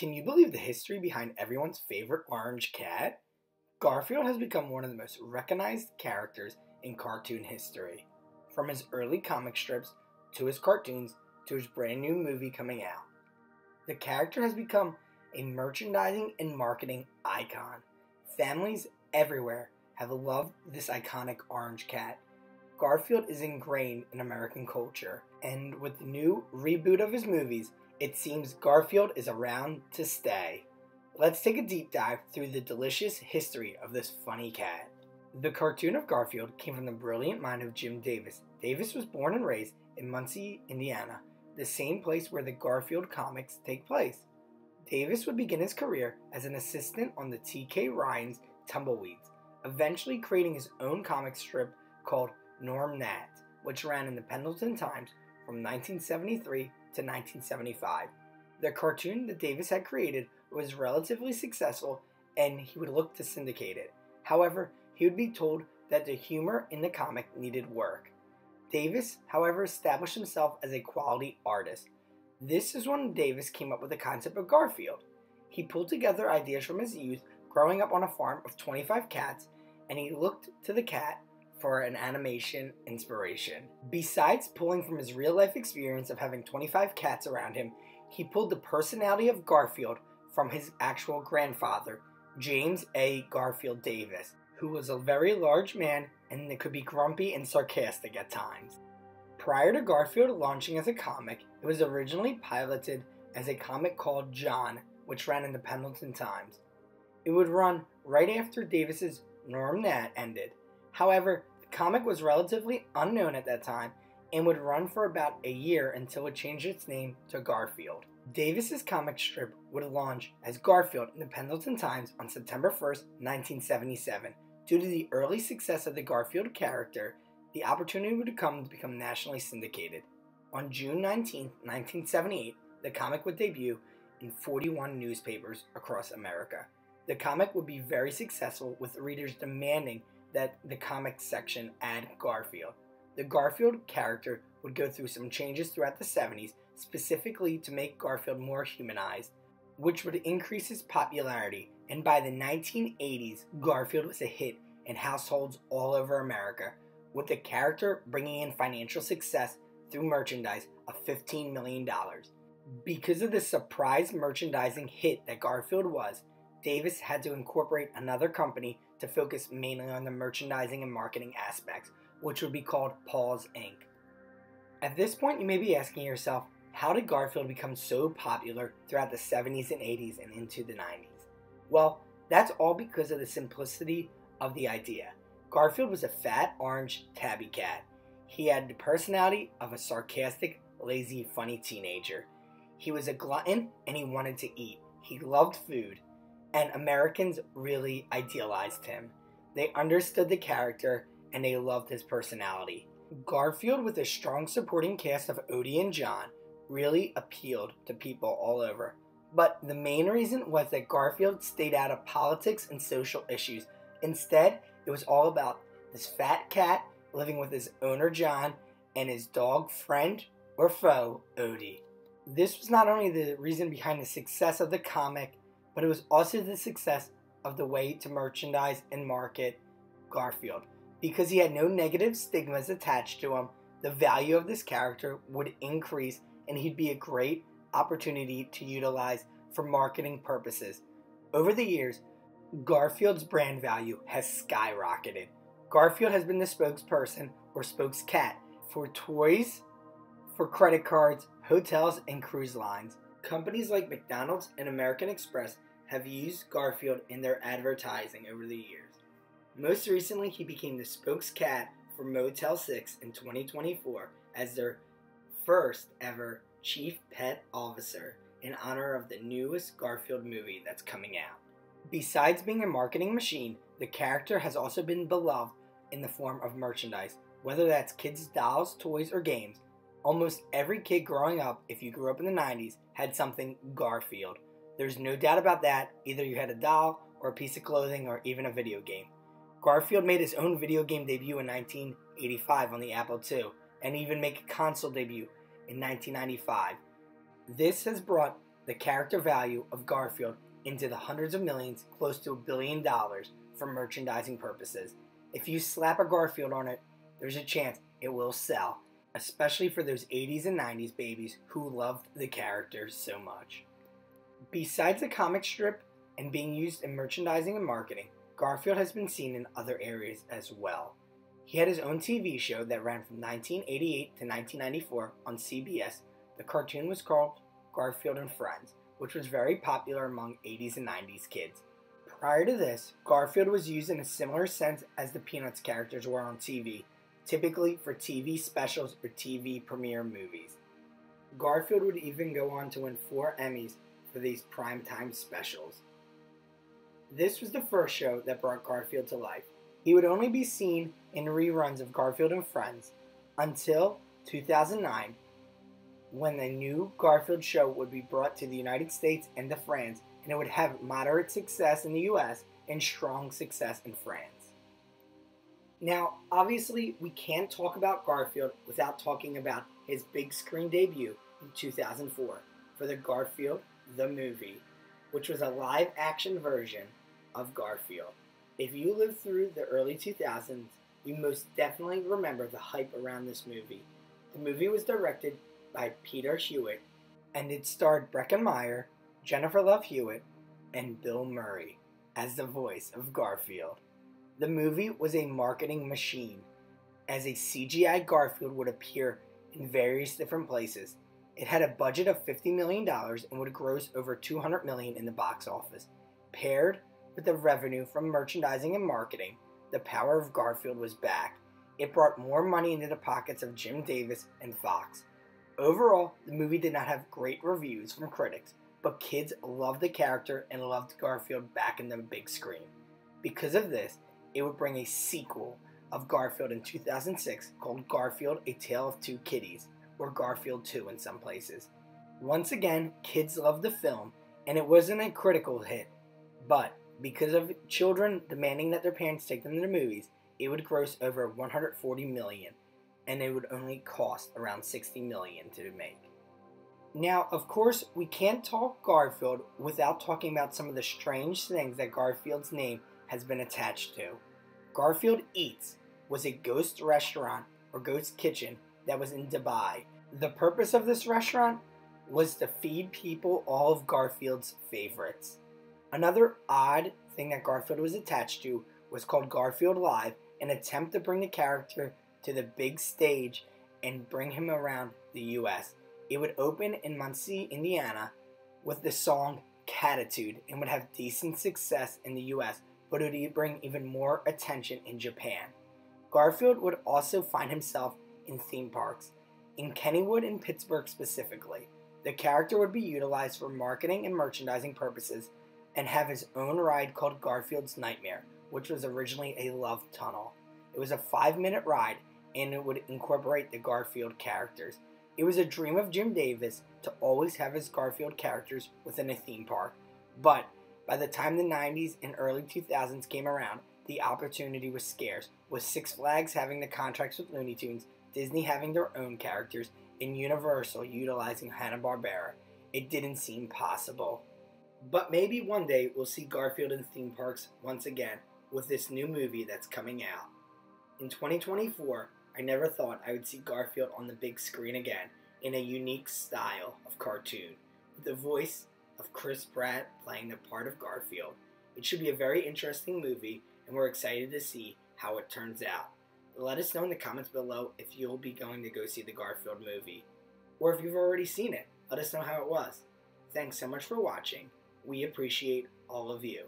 Can you believe the history behind everyone's favorite orange cat? Garfield has become one of the most recognized characters in cartoon history. From his early comic strips, to his cartoons, to his brand new movie coming out. The character has become a merchandising and marketing icon. Families everywhere have loved this iconic orange cat. Garfield is ingrained in American culture, and with the new reboot of his movies, it seems Garfield is around to stay. Let's take a deep dive through the delicious history of this funny cat. The cartoon of Garfield came from the brilliant mind of Jim Davis. Davis was born and raised in Muncie, Indiana, the same place where the Garfield comics take place. Davis would begin his career as an assistant on the T.K. Ryan's Tumbleweeds, eventually creating his own comic strip called Norm Nat, which ran in the Pendleton Times from 1973 to 1975. The cartoon that Davis had created was relatively successful, and he would look to syndicate it. However, he would be told that the humor in the comic needed work. Davis, however, established himself as a quality artist. This is when Davis came up with the concept of Garfield. He pulled together ideas from his youth growing up on a farm of 25 cats, and he looked to the cat for an animation inspiration. Besides pulling from his real-life experience of having 25 cats around him, he pulled the personality of Garfield from his actual grandfather, James A. Garfield Davis, who was a very large man and could be grumpy and sarcastic at times. Prior to Garfield launching as a comic, it was originally piloted as a comic called John, which ran in the Pendleton Times. It would run right after Davis's Norm Nat ended. However, the comic was relatively unknown at that time and would run for about a year until it changed its name to Garfield. Davis's comic strip would launch as Garfield in the Pendleton Times on September 1st, 1977. Due to the early success of the Garfield character, the opportunity would come to become nationally syndicated. On June 19, 1978, the comic would debut in 41 newspapers across America. The comic would be very successful, with readers demanding that the comic section add Garfield. The Garfield character would go through some changes throughout the 70s, specifically to make Garfield more humanized, which would increase his popularity, and by the 1980s, Garfield was a hit in households all over America, with the character bringing in financial success through merchandise of $15 million. Because of the surprise merchandising hit that Garfield was, Davis had to incorporate another company to focus mainly on the merchandising and marketing aspects, which would be called Paws Inc. At this point, you may be asking yourself, how did Garfield become so popular throughout the 70s and 80s and into the 90s? Well, that's all because of the simplicity of the idea. Garfield was a fat, orange, tabby cat. He had the personality of a sarcastic, lazy, funny teenager. He was a glutton and he wanted to eat. He loved food, and Americans really idealized him. They understood the character and they loved his personality. Garfield, with a strong supporting cast of Odie and John, really appealed to people all over. But the main reason was that Garfield stayed out of politics and social issues. Instead, it was all about this fat cat living with his owner John and his dog friend or foe, Odie. This was not only the reason behind the success of the comic, but it was also the success of the way to merchandise and market Garfield. Because he had no negative stigmas attached to him, the value of this character would increase, and he'd be a great opportunity to utilize for marketing purposes. Over the years, Garfield's brand value has skyrocketed. Garfield has been the spokesperson or spokescat for toys, for credit cards, hotels, and cruise lines. Companies like McDonald's and American Express have used Garfield in their advertising over the years. Most recently, he became the spokescat for Motel 6 in 2024 as their first ever chief pet officer in honor of the newest Garfield movie that's coming out. Besides being a marketing machine, the character has also been beloved in the form of merchandise, whether that's kids' dolls, toys, or games. Almost every kid growing up, if you grew up in the 90s, had something Garfield. There's no doubt about that. Either you had a doll, or a piece of clothing, or even a video game. Garfield made his own video game debut in 1985 on the Apple II, and even make a console debut in 1995. This has brought the character value of Garfield into the hundreds of millions, close to $1 billion for merchandising purposes. If you slap a Garfield on it, there's a chance it will sell, especially for those 80s and 90s babies who loved the character so much. Besides the comic strip and being used in merchandising and marketing, Garfield has been seen in other areas as well. He had his own TV show that ran from 1988 to 1994 on CBS. The cartoon was called Garfield and Friends, which was very popular among 80s and 90s kids. Prior to this, Garfield was used in a similar sense as the Peanuts characters were on TV, typically for TV specials or TV premiere movies. Garfield would even go on to win 4 Emmys for these primetime specials. This was the first show that brought Garfield to life. He would only be seen in reruns of Garfield and Friends until 2009, when the new Garfield show would be brought to the United States and to France, and it would have moderate success in the US and strong success in France. Now, obviously, we can't talk about Garfield without talking about his big screen debut in 2004 for the Garfield the Movie, which was a live-action version of Garfield. If you lived through the early 2000s, you most definitely remember the hype around this movie. The movie was directed by Peter Hewitt, and it starred Breckin Meyer, Jennifer Love Hewitt, and Bill Murray as the voice of Garfield. The movie was a marketing machine, as a CGI Garfield would appear in various different places. It had a budget of $50 million and would gross over $200 million in the box office. Paired with the revenue from merchandising and marketing, the power of Garfield was back. It brought more money into the pockets of Jim Davis and Fox. Overall, the movie did not have great reviews from critics, but kids loved the character and loved Garfield back in the big screen. Because of this, it would bring a sequel of Garfield in 2006 called Garfield: A Tale of Two Kitties, or Garfield 2 in some places. Once again, kids loved the film, and it wasn't a critical hit, but because of children demanding that their parents take them to the movies, it would gross over $140 million, and it would only cost around $60 million to make. Now, of course, we can't talk Garfield without talking about some of the strange things that Garfield's name has been attached to. Garfield Eats was a ghost restaurant or ghost kitchen that was in Dubai. The purpose of this restaurant was to feed people all of Garfield's favorites. Another odd thing that Garfield was attached to was called Garfield Live, an attempt to bring the character to the big stage and bring him around the US. It would open in Muncie, Indiana with the song Catitude and would have decent success in the US, but it would bring even more attention in Japan. Garfield would also find himself in theme parks, in Kennywood and Pittsburgh specifically. The character would be utilized for marketing and merchandising purposes and have his own ride called Garfield's Nightmare, which was originally a love tunnel. It was a 5-minute ride, and it would incorporate the Garfield characters. It was a dream of Jim Davis to always have his Garfield characters within a theme park, but by the time the 90s and early 2000s came around, the opportunity was scarce, with Six Flags having the contracts with Looney Tunes, Disney having their own characters, and Universal utilizing Hanna-Barbera. It didn't seem possible. But maybe one day we'll see Garfield in theme parks once again with this new movie that's coming out. In 2024, I never thought I would see Garfield on the big screen again in a unique style of cartoon, with the voice of Chris Pratt playing the part of Garfield. It should be a very interesting movie, and we're excited to see how it turns out. Let us know in the comments below if you'll be going to go see the Garfield movie, or if you've already seen it. Let us know how it was. Thanks so much for watching. We appreciate all of you.